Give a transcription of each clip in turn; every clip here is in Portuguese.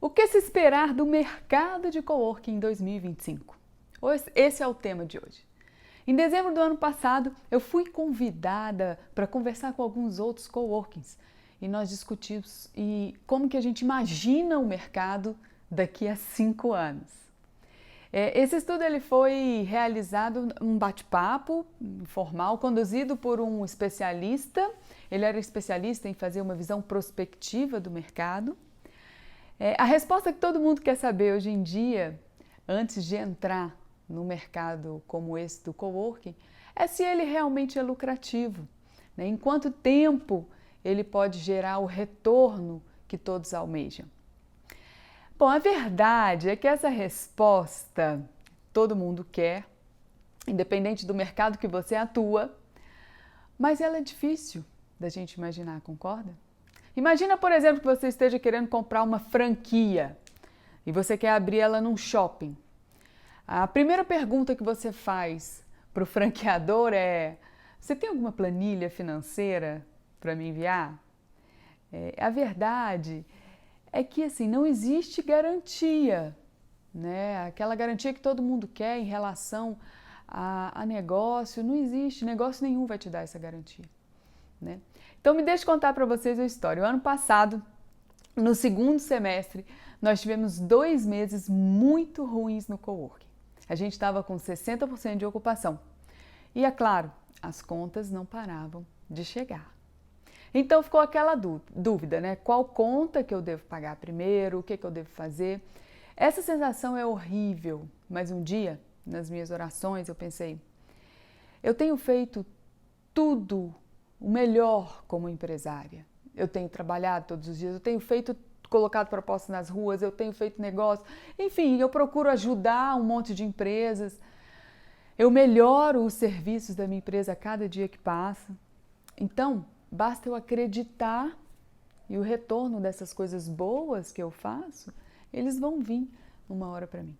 O que se esperar do mercado de coworking em 2025? Esse é o tema de hoje. Em dezembro do ano passado, eu fui convidada para conversar com alguns outros coworkings e nós discutimos como que a gente imagina o mercado daqui a 5 anos. Esse estudo ele foi realizado um bate-papo informal, conduzido por um especialista. Ele era especialista em fazer uma visão prospectiva do mercado. A resposta que todo mundo quer saber hoje em dia, antes de entrar no mercado como esse do coworking, é se ele realmente é lucrativo, né? Em quanto tempo ele pode gerar o retorno que todos almejam. Bom, a verdade é que essa resposta todo mundo quer, independente do mercado que você atua, mas ela é difícil da gente imaginar, concorda? Imagina, por exemplo, que você esteja querendo comprar uma franquia e você quer abrir ela num shopping. A primeira pergunta que você faz para o franqueador é: você tem alguma planilha financeira para me enviar? A verdade é que assim, não existe garantia, né? Aquela garantia que todo mundo quer em relação a negócio, não existe, negócio nenhum vai te dar essa garantia, né? Então me deixe contar para vocês a história. O ano passado, no segundo semestre, nós tivemos 2 meses muito ruins no coworking. A gente estava com 60% de ocupação. E é claro, as contas não paravam de chegar. Então ficou aquela dúvida, né? Qual conta que eu devo pagar primeiro? O que eu devo fazer? Essa sensação é horrível, mas um dia, nas minhas orações, eu pensei: eu tenho feito tudo o melhor como empresária. Eu tenho trabalhado todos os dias, eu tenho colocado propostas nas ruas, eu tenho feito negócio, enfim, eu procuro ajudar um monte de empresas, eu melhoro os serviços da minha empresa a cada dia que passa. Então, basta eu acreditar e o retorno dessas coisas boas que eu faço, eles vão vir uma hora para mim,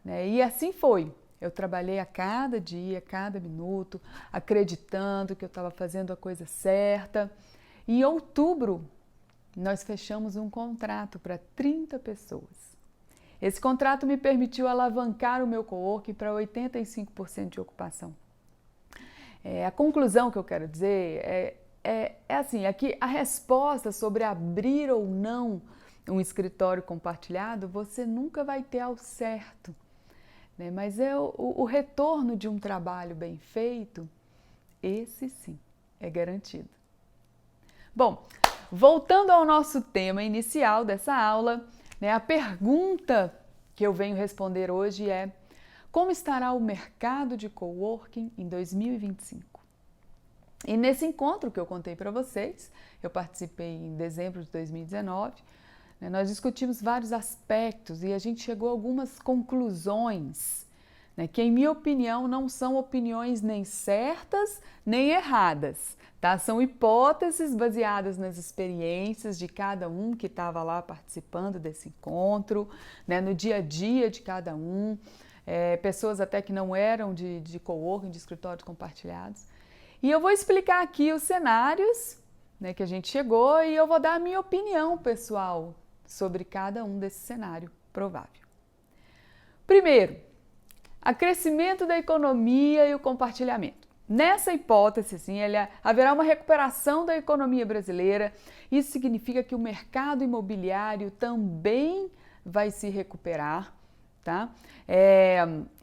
né? E assim foi. Eu trabalhei a cada dia, a cada minuto, acreditando que eu estava fazendo a coisa certa. Em outubro, nós fechamos um contrato para 30 pessoas. Esse contrato me permitiu alavancar o meu coworking para 85% de ocupação. A conclusão que eu quero dizer é assim, aqui a resposta sobre abrir ou não um escritório compartilhado, você nunca vai ter ao certo, né? Mas o retorno de um trabalho bem feito, esse sim é garantido. Bom, voltando ao nosso tema inicial dessa aula, né, a pergunta que eu venho responder hoje é: como estará o mercado de coworking em 2025? E nesse encontro que eu contei para vocês, eu participei em dezembro de 2019, né, nós discutimos vários aspectos e a gente chegou a algumas conclusões, né, que, em minha opinião, não são opiniões nem certas nem erradas, tá? São hipóteses baseadas nas experiências de cada um que estava lá participando desse encontro, né, no dia a dia de cada um, pessoas até que não eram de coworking, de escritórios compartilhados. E eu vou explicar aqui os cenários, né, que a gente chegou, e eu vou dar a minha opinião pessoal sobre cada um desse cenário provável. Primeiro, o crescimento da economia e o compartilhamento. Nessa hipótese, assim, haverá uma recuperação da economia brasileira. Isso significa que o mercado imobiliário também vai se recuperar, tá?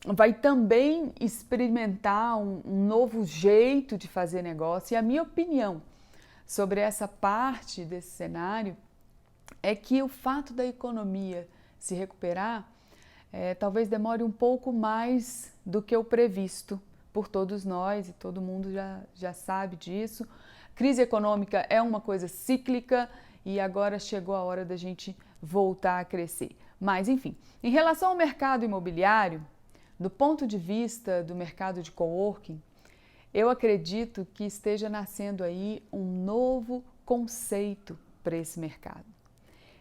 Vai também experimentar um novo jeito de fazer negócio. E a minha opinião sobre essa parte desse cenário é que o fato da economia se recuperar talvez demore um pouco mais do que o previsto por todos nós, e todo mundo já sabe disso. Crise econômica é uma coisa cíclica e agora chegou a hora da gente voltar a crescer. Mas, enfim, em relação ao mercado imobiliário, do ponto de vista do mercado de coworking, eu acredito que esteja nascendo aí um novo conceito para esse mercado.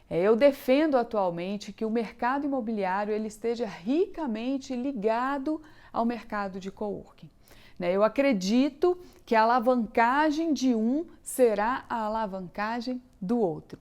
Eu defendo atualmente que o mercado imobiliário ele esteja ricamente ligado ao mercado de coworking. Eu acredito que a alavancagem de um será a alavancagem do outro.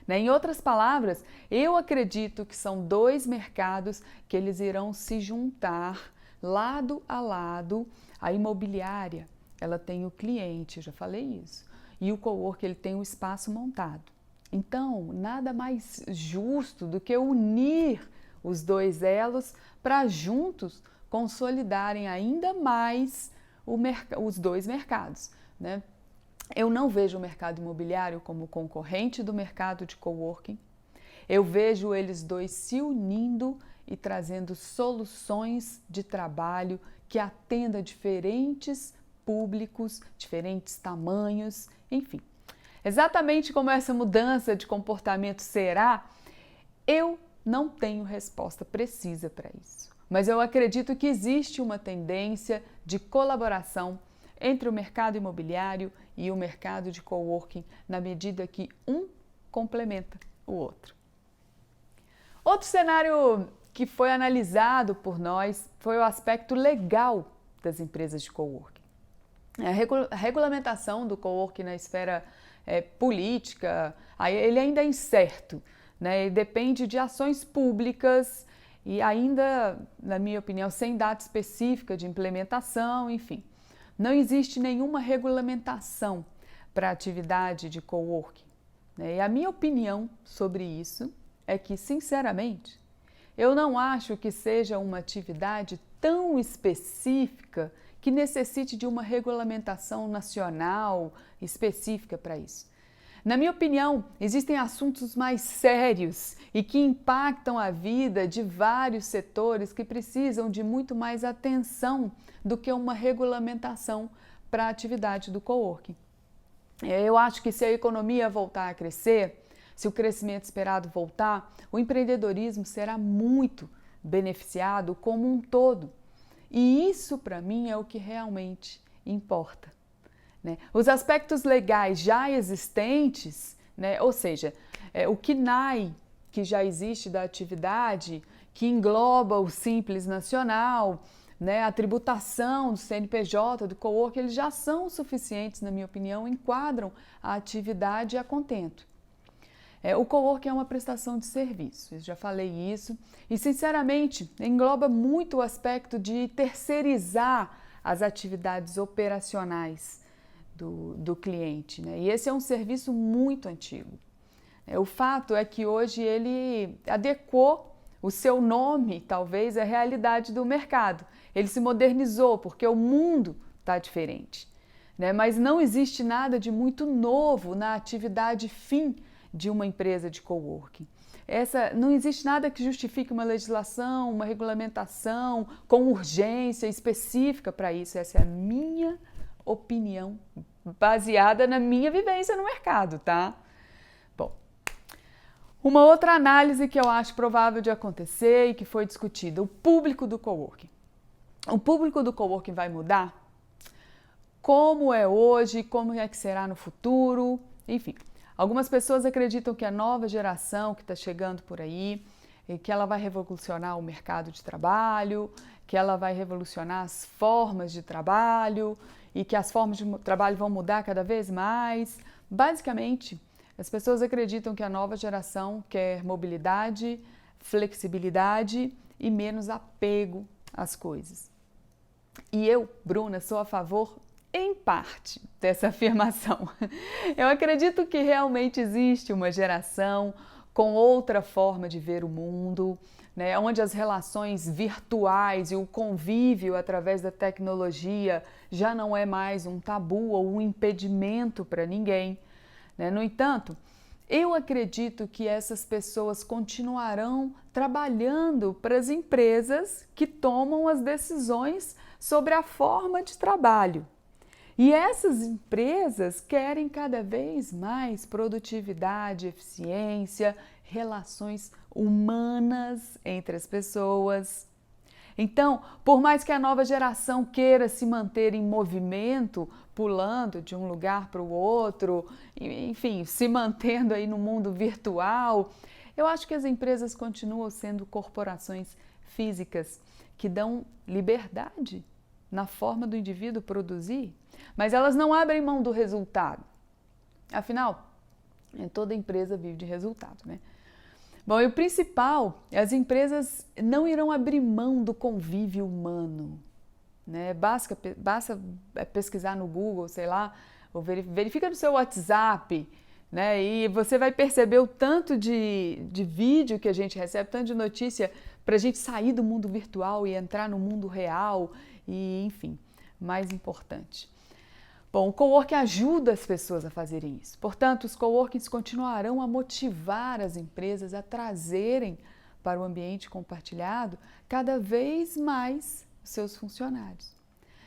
né? Em outras palavras, eu acredito que são dois mercados que eles irão se juntar lado a lado. A imobiliária, ela tem o cliente, eu já falei isso, e o coworking ele tem o espaço montado. Então, nada mais justo do que unir os dois elos para juntos consolidarem ainda mais os dois mercados, né? Eu não vejo o mercado imobiliário como concorrente do mercado de coworking. Eu vejo eles dois se unindo e trazendo soluções de trabalho que atenda diferentes públicos, diferentes tamanhos, enfim. Exatamente como essa mudança de comportamento será, eu não tenho resposta precisa para isso. Mas eu acredito que existe uma tendência de colaboração entre o mercado imobiliário e o mercado de coworking, na medida que um complementa o outro. Outro cenário que foi analisado por nós foi o aspecto legal das empresas de coworking. A regulamentação do coworking na esfera política, ele ainda é incerto, né? E depende de ações públicas e ainda, na minha opinião, sem data específica de implementação, enfim. Não existe nenhuma regulamentação para a atividade de coworking, né? E a minha opinião sobre isso é que, sinceramente, eu não acho que seja uma atividade tão específica que necessite de uma regulamentação nacional específica para isso. Na minha opinião, existem assuntos mais sérios e que impactam a vida de vários setores que precisam de muito mais atenção do que uma regulamentação para a atividade do coworking. Eu acho que se a economia voltar a crescer, se o crescimento esperado voltar, o empreendedorismo será muito beneficiado como um todo. E isso, para mim, é o que realmente importa, né? Os aspectos legais já existentes, né? Ou seja, o KNAI, que já existe da atividade, que engloba o Simples Nacional, né? A tributação do CNPJ, do coworking, eles já são suficientes, na minha opinião, enquadram a atividade a contento. O coworking é uma prestação de serviço, eu já falei isso, e sinceramente engloba muito o aspecto de terceirizar as atividades operacionais do cliente, né? E esse é um serviço muito antigo. O fato é que hoje ele adequou o seu nome, talvez, à realidade do mercado. Ele se modernizou porque o mundo está diferente, né? Mas não existe nada de muito novo na atividade fim de uma empresa de coworking. Não existe nada que justifique uma legislação, uma regulamentação com urgência específica para isso. Essa é a minha opinião, baseada na minha vivência no mercado, tá? Bom, uma outra análise que eu acho provável de acontecer e que foi discutida, o público do coworking. O público do coworking vai mudar? Como é hoje, como é que será no futuro, enfim. Algumas pessoas acreditam que a nova geração que está chegando por aí, que ela vai revolucionar o mercado de trabalho, que ela vai revolucionar as formas de trabalho e que as formas de trabalho vão mudar cada vez mais. Basicamente, as pessoas acreditam que a nova geração quer mobilidade, flexibilidade e menos apego às coisas. E eu, Bruna, sou a favor em parte dessa afirmação. Eu acredito que realmente existe uma geração com outra forma de ver o mundo, né, onde as relações virtuais e o convívio através da tecnologia já não é mais um tabu ou um impedimento para ninguém, né? No entanto, eu acredito que essas pessoas continuarão trabalhando para as empresas que tomam as decisões sobre a forma de trabalho. E essas empresas querem cada vez mais produtividade, eficiência, relações humanas entre as pessoas. Então, por mais que a nova geração queira se manter em movimento, pulando de um lugar para o outro, enfim, se mantendo aí no mundo virtual, eu acho que as empresas continuam sendo corporações físicas que dão liberdade na forma do indivíduo produzir, mas elas não abrem mão do resultado. Afinal, Toda empresa vive de resultado, né? Bom, e o principal, as empresas não irão abrir mão do convívio humano, né? Basta pesquisar no Google, sei lá, ou verifica no seu WhatsApp, né? E você vai perceber o tanto de vídeo que a gente recebe, tanto de notícia para a gente sair do mundo virtual e entrar no mundo real e, enfim, mais importante. Bom, o coworking ajuda as pessoas a fazerem isso. Portanto, os coworkings continuarão a motivar as empresas a trazerem para o ambiente compartilhado cada vez mais os seus funcionários,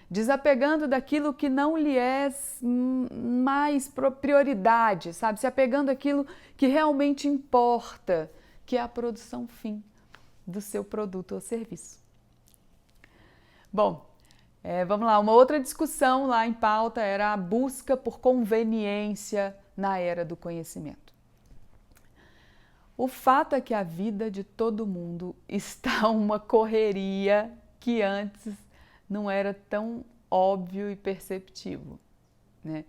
desapegando daquilo que não lhe é mais prioridade, sabe? Se apegando àquilo que realmente importa, que é a produção fim do seu produto ou serviço. Bom, vamos lá, uma outra discussão lá em pauta era a busca por conveniência na era do conhecimento. O fato é que a vida de todo mundo está uma correria que antes não era tão óbvio e perceptível, né?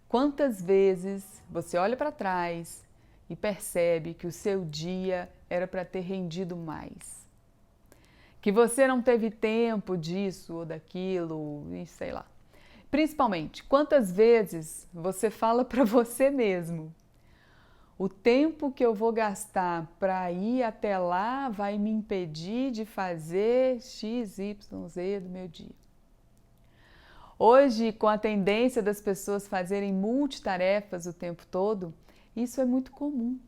Quantas vezes você olha para trás e percebe que o seu dia era para ter rendido mais? Que você não teve tempo disso ou daquilo, e sei lá. Principalmente, quantas vezes você fala para você mesmo: o tempo que eu vou gastar para ir até lá vai me impedir de fazer X, Y, Z do meu dia. Hoje, com a tendência das pessoas fazerem multitarefas o tempo todo, isso é muito comum.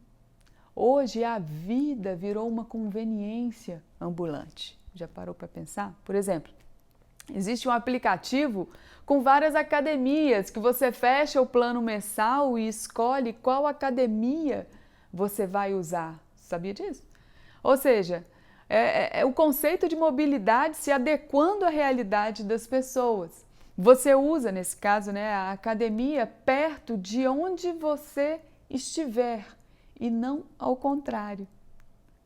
Hoje a vida virou uma conveniência ambulante. Já parou para pensar? Por exemplo, existe um aplicativo com várias academias que você fecha o plano mensal e escolhe qual academia você vai usar. Sabia disso? Ou seja, é o conceito de mobilidade se adequando à realidade das pessoas. Você usa, nesse caso, né, a academia perto de onde você estiver e não ao contrário.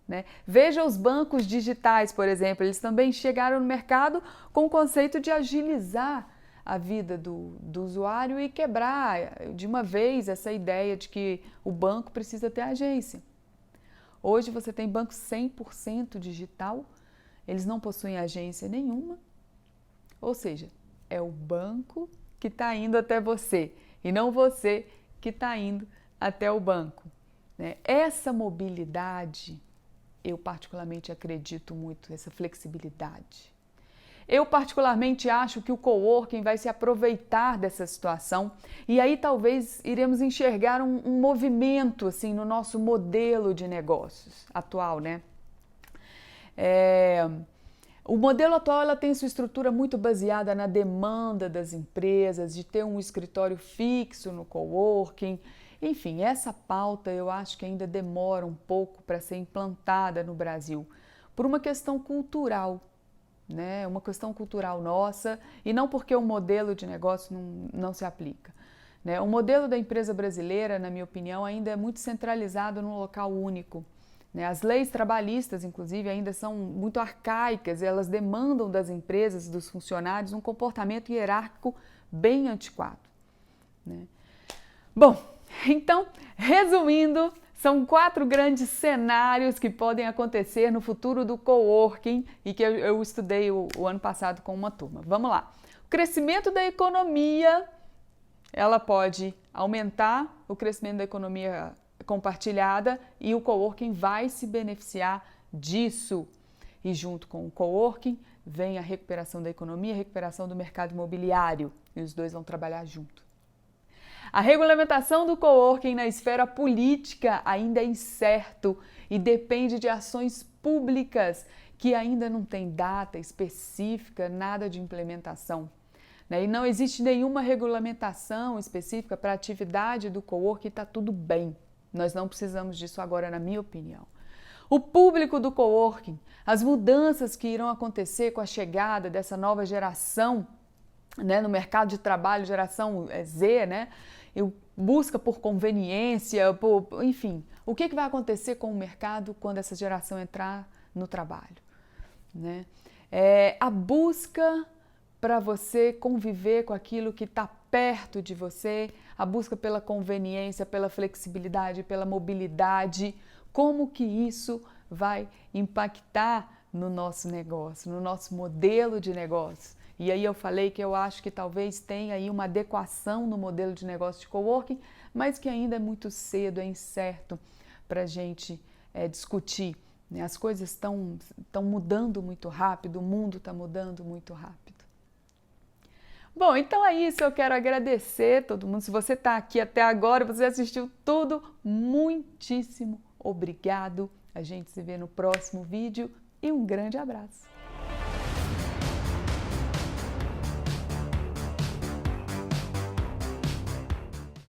Né? Veja os bancos digitais, por exemplo, eles também chegaram no mercado com o conceito de agilizar a vida do usuário e quebrar de uma vez essa ideia de que o banco precisa ter agência. Hoje você tem banco 100% digital, eles não possuem agência nenhuma, ou seja, é o banco que está indo até você e não você que está indo até o banco. Né? Essa mobilidade, eu particularmente acredito muito nessa flexibilidade. Eu particularmente acho que o coworking vai se aproveitar dessa situação e aí talvez iremos enxergar um movimento assim no nosso modelo de negócios atual, né? O modelo atual ela tem sua estrutura muito baseada na demanda das empresas de ter um escritório fixo no coworking. Enfim, essa pauta eu acho que ainda demora um pouco para ser implantada no Brasil, por uma questão cultural, né? Uma questão cultural nossa e não porque o modelo de negócio não se aplica. Né? O modelo da empresa brasileira, na minha opinião, ainda é muito centralizado num local único. Né? As leis trabalhistas, inclusive, ainda são muito arcaicas e elas demandam das empresas, dos funcionários, um comportamento hierárquico bem antiquado. Né? Bom, então, resumindo, são 4 grandes cenários que podem acontecer no futuro do coworking e que eu estudei o ano passado com uma turma. Vamos lá. O crescimento da economia, ela pode aumentar o crescimento da economia compartilhada e o coworking vai se beneficiar disso. E junto com o coworking vem a recuperação da economia, a recuperação do mercado imobiliário e os dois vão trabalhar junto. A regulamentação do coworking na esfera política ainda é incerto e depende de ações públicas que ainda não tem data específica, nada de implementação. E não existe nenhuma regulamentação específica para a atividade do coworking, está tudo bem. Nós não precisamos disso agora, na minha opinião. O público do coworking, as mudanças que irão acontecer com a chegada dessa nova geração, né, no mercado de trabalho, geração Z, né? Busca por conveniência, enfim, o que vai acontecer com o mercado quando essa geração entrar no trabalho? Né? A busca para você conviver com aquilo que está perto de você, a busca pela conveniência, pela flexibilidade, pela mobilidade, como que isso vai impactar no nosso negócio, no nosso modelo de negócio. E aí eu falei que eu acho que talvez tenha aí uma adequação no modelo de negócio de coworking, mas que ainda é muito cedo, é incerto para a gente discutir. Né? As coisas estão mudando muito rápido, o mundo está mudando muito rápido. Bom, então é isso, eu quero agradecer todo mundo. Se você está aqui até agora, você assistiu tudo, muitíssimo obrigado. A gente se vê no próximo vídeo e um grande abraço.